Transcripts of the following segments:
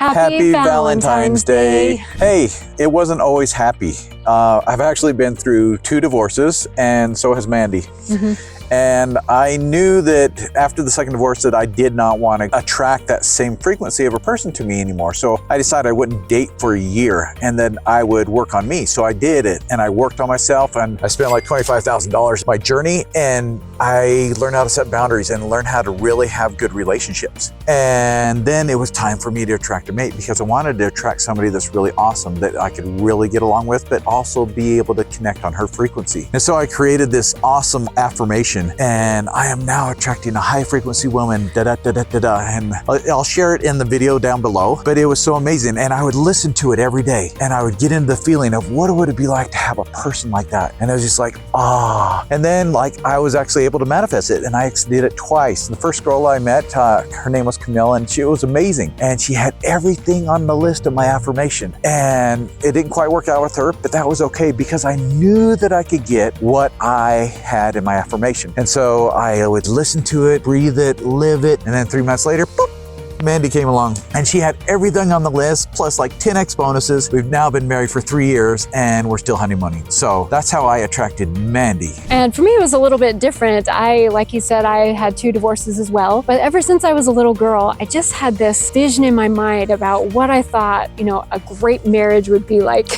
Happy Valentine's Day. Hey, it wasn't always happy. I've actually been through 2 divorces, and so has Mandy. And I knew that after the second divorce that I did not want to attract that same frequency of a person to me anymore. So I decided I wouldn't date for a year and then I would work on me. So I did it and I worked on myself and I spent like $25,000 my journey, and I learned how to set boundaries and learn how to really have good relationships. And then it was time for me to attract a mate because I wanted to attract somebody that's really awesome, that I could really get along with, but also be able to connect on her frequency. And so I created this awesome affirmation, and I am now attracting a high frequency woman, and I'll share it in the video down below, but it was so amazing. And I would listen to it every day and I would get into the feeling of what would it be like to have a person like that. And I was just like, ah. And then like I was actually able to manifest it, and I did it twice. The first girl I met, her name was Camille, and she was amazing. And she had everything on the list of my affirmation. And it didn't quite work out with her, but that was okay because I knew that I could get what I had in my affirmation. And so I would listen to it, breathe it, live it. And then 3 months later, boop, Mandy came along and she had everything on the list, plus like 10x bonuses. We've now been married for 3 years and we're still honeymooning. So that's how I attracted Mandy. And for me, it was a little bit different. Like you said, I had 2 divorces as well. But ever since I was a little girl, I just had this vision in my mind about what I thought, a great marriage would be like.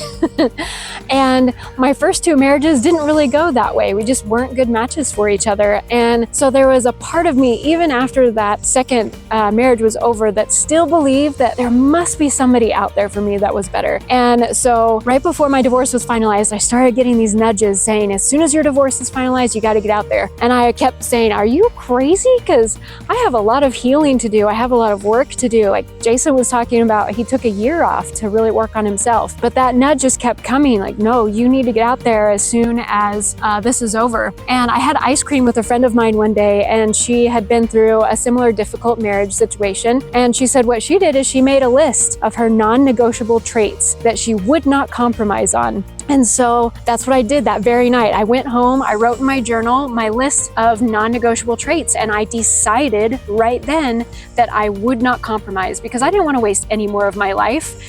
And my first 2 marriages didn't really go that way. We just weren't good matches for each other. And so there was a part of me, even after that second marriage was over, that still believed that there must be somebody out there for me that was better. And so right before my divorce was finalized, I started getting these nudges saying, as soon as your divorce is finalized, you got to get out there. And I kept saying, are you crazy? Because I have a lot of healing to do. I have a lot of work to do. Like Jason was talking about, he took a year off to really work on himself. But that nudge just kept coming, like, no, you need to get out there as soon as this is over. And I had ice cream with a friend of mine one day, and she had been through a similar difficult marriage situation. And she said what she did is she made a list of her non-negotiable traits that she would not compromise on. And so that's what I did that very night. I went home, I wrote in my journal my list of non-negotiable traits, and I decided right then that I would not compromise because I didn't want to waste any more of my life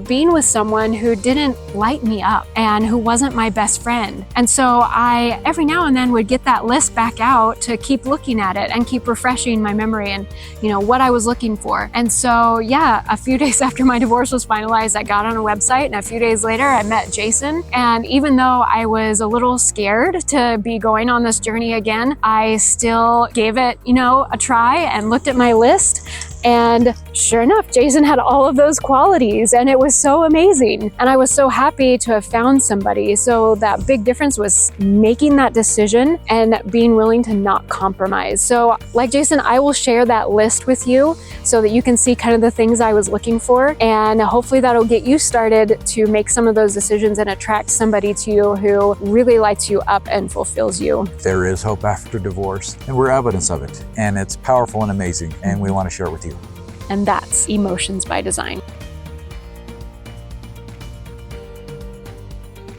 being with someone who didn't light me up and who wasn't my best friend. And so I, every now and then, would get that list back out to keep looking at it and keep refreshing my memory and, what I was looking for. And so, yeah, a few days after my divorce was finalized, I got on a website, and a few days later, I met Jason. And even though I was a little scared to be going on this journey again, I still gave it, a try and looked at my list. And sure enough, Jason had all of those qualities, and it was so amazing. And I was so happy to have found somebody. So that big difference was making that decision and being willing to not compromise. So like Jason, I will share that list with you so that you can see kind of the things I was looking for. And hopefully that'll get you started to make some of those decisions and attract somebody to you who really lights you up and fulfills you. There is hope after divorce, and we're evidence of it. And it's powerful and amazing, and we want to share it with you. And that's Emotions by Design.